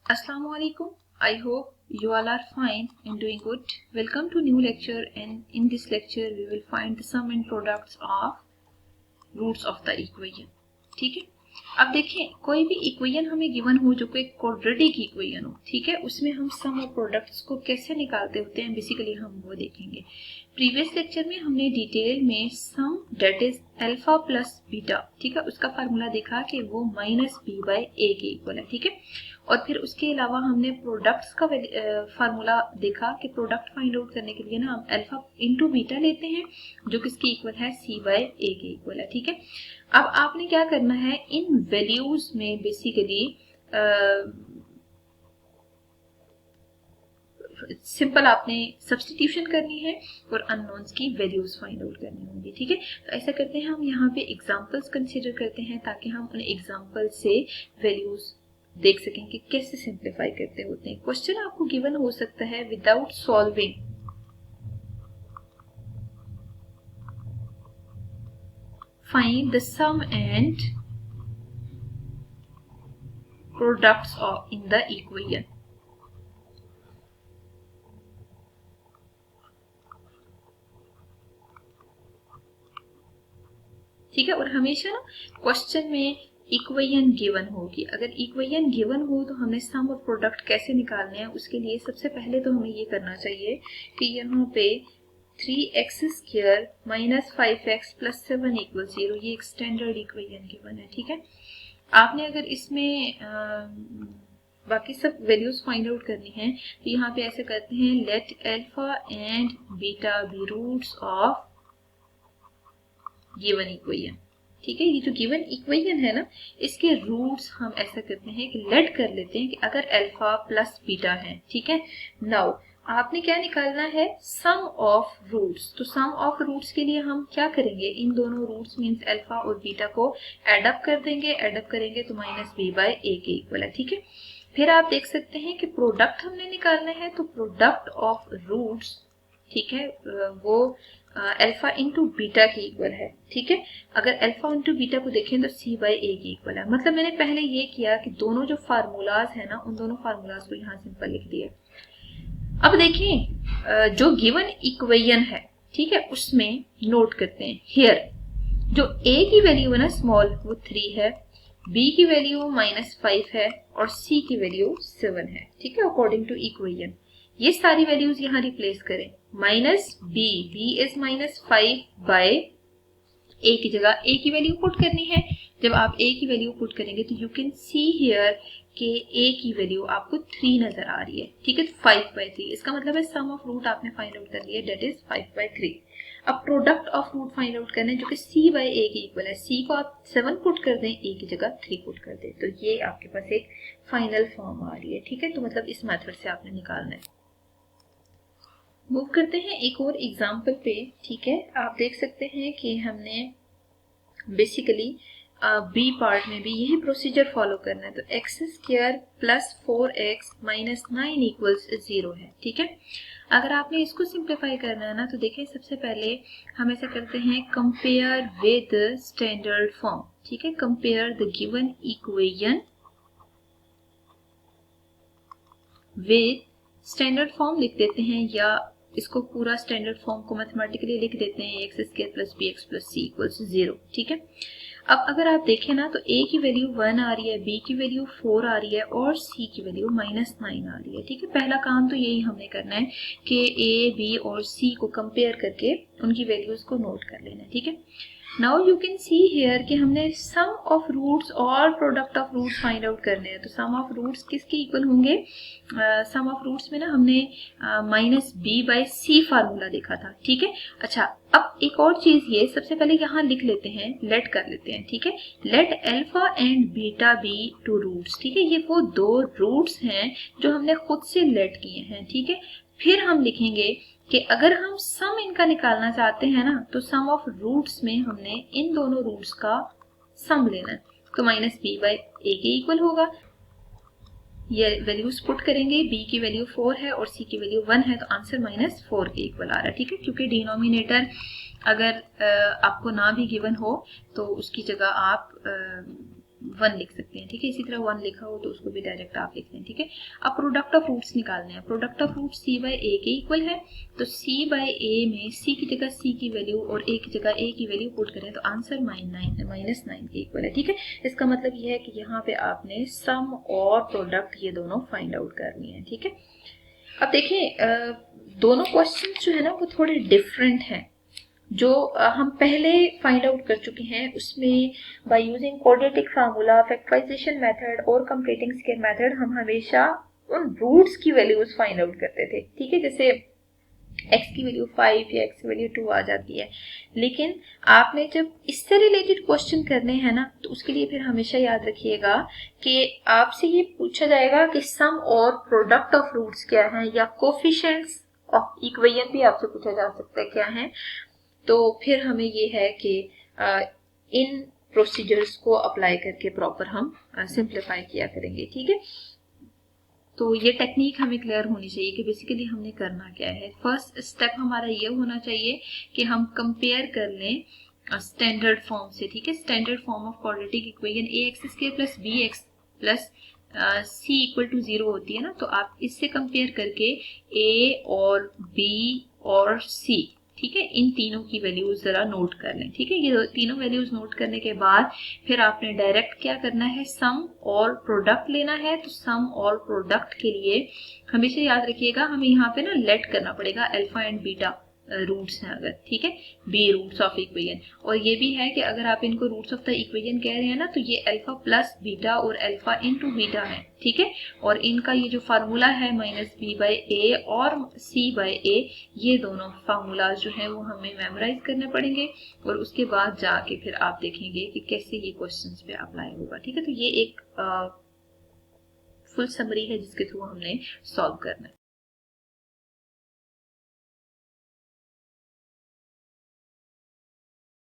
Assalamu alaikum. I hope you all are fine and doing good. Welcome to new lecture, and in this lecture we will find the sum and products of roots of the equation. ठीक है, अब देखें कोई भी equation हमें given हो जो कोई क्वाड्रेटिक इक्वेशन हो, ठीक है, उसमें हम सम और प्रोडक्ट्स को कैसे निकालते होते हैं बेसिकली हम वो देखेंगे। प्रीवियस लेक्चर में हमने डिटेल में sum that is alpha plus beta, ठीक है, उसका फार्मूला देखा कि वो माइनस बी बाई ए के इक्वल है। ठीक है, और फिर उसके अलावा हमने प्रोडक्ट्स का फार्मूला देखा कि प्रोडक्ट फाइंड आउट करने के लिए ना हम अल्फा इंटू बीटा लेते हैं जो किसके इक्वल है, सी बाय ए के इक्वल है। ठीक है, अब आपने क्या करना है, इन वैल्यूज में बेसिकली सिंपल आपने सब्स्टिट्यूशन करनी है और अननोन्स की वैल्यूज फाइंड आउट करनी होंगी। ठीक है, तो ऐसा करते हैं हम यहाँ पे एग्जांपल्स कंसीडर करते हैं ताकि हम उन एग्जांपल से वैल्यूज देख सकें कि कैसे सिंप्लीफाई करते होते हैं। क्वेश्चन आपको गिवन हो सकता है without solving find the sum and products of in the equation. ठीक है, और हमेशा ना क्वेश्चन में इक्वेशन गिवन होगी। अगर इक्वेशन गिवन हो तो हमें सम और प्रोडक्ट कैसे निकालने हैं, उसके लिए सबसे पहले तो हमें ये करना चाहिए कि यहाँ पे 3x² minus 5x plus 7 equal 0, ये एक स्टैंडर्ड इक्वेशन गिवन है। ठीक है, आपने अगर इसमें बाकी सब वैल्यूज फाइंड आउट करनी है तो यहाँ पे ऐसे करते हैं, let alpha and beta be roots of given equation. ठीक है, ये जो गिवन इक्वेशन है ना, इसके रूट्स हम ऐसा करते हैं कि लेट कर लेते हैं कि अगर अल्फा प्लस बीटा है। ठीक है, नाउ आपने क्या निकालना है, सम ऑफ रूट्स। तो सम ऑफ रूट्स के लिए हम क्या करेंगे, इन दोनों रूट्स मींस अल्फा और बीटा को एड अप कर देंगे, एड अप करेंगे तो माइनस बी बाय ए के इक्वल है। ठीक है, फिर आप देख सकते हैं कि प्रोडक्ट हमने निकालना है, तो प्रोडक्ट ऑफ रूट्स, ठीक है, वो अल्फा इंटू बीटा के इक्वल है। ठीक है, अगर अल्फा इंटू बीटा को देखें तो सी बाई ए के इक्वल है। मतलब मैंने पहले ये किया कि दोनों जो फार्मूलाज है ना, उन दोनों फार्मूलाज को यहाँ सिंपल लिख दिया। अब देखिए जो गिवन इक्वेशन है, ठीक है, उसमें नोट करते हैं हियर जो a की वैल्यू है ना स्मॉल, वो 3 है, b की वैल्यू -5 है और c की वैल्यू 7 है। ठीक है, अकॉर्डिंग टू इक्वेशन ये सारी वैल्यूज यहाँ रिप्लेस करें। Minus b is -5 by a की जगह a की वैल्यू पुट करनी है। जब आप a की वैल्यू पुट करेंगे तो यू कैन सी हियर कि a की वैल्यू आपको 3 नजर आ रही है। ठीक है, तो 5/3, इसका मतलब है सम ऑफ रूट आपने फाइंड आउट कर लिया, दैट इज 5/3। अब product of root find out करना है जो कि c बाय a के इक्वल है। c को आप 7 पुट कर दें, a की जगह 3 पुट कर दें, तो ये आपके पास एक फाइनल फॉर्म आ रही है। ठीक है, तो मतलब इस मेथड से आपने निकालना है। मूव करते हैं एक और एग्जाम्पल पे। ठीक है, आप देख सकते हैं कि हमने बेसिकली बी पार्ट में भी यही प्रोसीजर फॉलो करना है। तो x² plus 4x minus 9 equals 0 है। ठीक है, अगर आपने इसको सिंप्लीफाई करना है ना, तो देखिए सबसे पहले हम ऐसा करते हैं, कंपेयर विद स्टैंडर्ड फॉर्म। ठीक है, compare the given equation with standard form लिख देते हैं, या इसको पूरा स्टैंडर्ड फॉर्म को मैथमेटिकली लिख देते हैं, x² plus bx plus c equals 0। ठीक है, अब अगर आप देखें ना तो a की वैल्यू 1 आ रही है, b की वैल्यू 4 आ रही है और c की वैल्यू -9 आ रही है। ठीक है, पहला काम तो यही हमने करना है कि a, b और c को कंपेयर करके उनकी वैल्यूज को नोट कर लेना है। ठीक है, now you can see here कि हमने सम ऑफ रूट्स और product of roots find out करने हैं। तो सम ऑफ रूट्स किसके इक्वल होंगे, सम ऑफ रूट्स में ना हमने minus b by c formula देखा था। ठीक है, अच्छा अब एक और चीज, ये सबसे पहले यहाँ लिख लेते हैं, लेट कर लेते हैं। ठीक है, let alpha and beta be two roots. ठीक है, ये वो दो रूट्स हैं जो हमने खुद से लेट किए हैं। ठीक है, फिर हम लिखेंगे कि अगर हम सम इनका निकालना चाहते हैं ना, तो सम ऑफ रूट्स में हमने इन दोनों रूट्स का सम लेना है। तो माइनस बी बाई ए के इक्वल होगा, ये वैल्यूज पुट करेंगे, b की वैल्यू 4 है और c की वैल्यू 1 है, तो आंसर -4 के इक्वल आ रहा है। ठीक है, क्योंकि डिनोमिनेटर अगर आपको ना भी गिवन हो तो उसकी जगह आप 1 लिख सकते हैं, ठीक है। इसी तरह 1 लिखा हो तो उसको भी डायरेक्ट आप लिख लें, ठीक है। अब प्रोडक्ट ऑफ रूट्स निकालने हैं। Product of root C by A के इक्वल है, तो सी बाय ए में सी की जगह सी की वैल्यू और ए की जगह ए की वैल्यू पुट करें तो आंसर -9 के इक्वल है, ठीक है। इसका मतलब यह है कि यहाँ पे आपने सम और प्रोडक्ट ये दोनों फाइंड आउट करनी है, ठीक है। अब देखिए दोनों क्वेश्चन जो है ना वो थोड़े डिफरेंट हैं। जो हम पहले फाइंड आउट कर चुके हैं उसमें by using quadratic formula, factorisation method और कंप्लीटिंग स्केयर मेथड हम हमेशा उन रूट्स की वैल्यूज फाइंड आउट करते थे, ठीक है। जैसे x की वैल्यू 5 या x की वैल्यू 2 आ जाती है। लेकिन आपने जब इससे रिलेटेड क्वेश्चन करने हैं ना तो उसके लिए फिर हमेशा याद रखिएगा कि आपसे ये पूछा जाएगा कि सम और प्रोडक्ट ऑफ रूट्स क्या है, या कोफिशिएंट्स ऑफ इक्वेशन भी आपसे पूछा जा सकता है क्या है। तो फिर हमें ये है कि इन प्रोसीजर्स को अप्लाई करके प्रॉपर हम सिंप्लीफाई किया करेंगे, ठीक है। तो ये टेक्निक हमें क्लियर होनी चाहिए कि बेसिकली हमने करना क्या है। फर्स्ट स्टेप हमारा ये होना चाहिए कि हम कंपेयर कर लें स्टैंडर्ड फॉर्म से, ठीक है। Standard form of quadratic equation a x square plus b x plus c equal to 0 होती है ना, तो आप इससे कंपेयर करके ए और बी और सी, ठीक है, इन तीनों की वैल्यूज जरा नोट कर लें, ठीक है। ये तीनों वैल्यूज नोट करने के बाद फिर आपने डायरेक्ट क्या करना है, सम और प्रोडक्ट लेना है। तो सम और प्रोडक्ट के लिए हमेशा याद रखिएगा हमें यहाँ पे ना लेट करना पड़ेगा अल्फा एंड बीटा रूट्स हैं अगर, ठीक है, बी रूट्स ऑफ इक्वेशन। और ये भी है कि अगर आप इनको रूट्स ऑफ द इक्वेशन कह रहे हैं ना तो ये अल्फा प्लस बीटा और अल्फा इनटू बीटा है, ठीक है। और इनका ये जो फार्मूला है -b/a और c/a, ये दोनों फार्मूलाज जो हैं वो हमें मेमोराइज करने पड़ेंगे और उसके बाद जाके फिर आप देखेंगे कि कैसे ये क्वेश्चंस पे अप्लाई होगा, ठीक है। तो ये एक फुल समरी है जिसके थ्रू हमने सॉल्व करना है।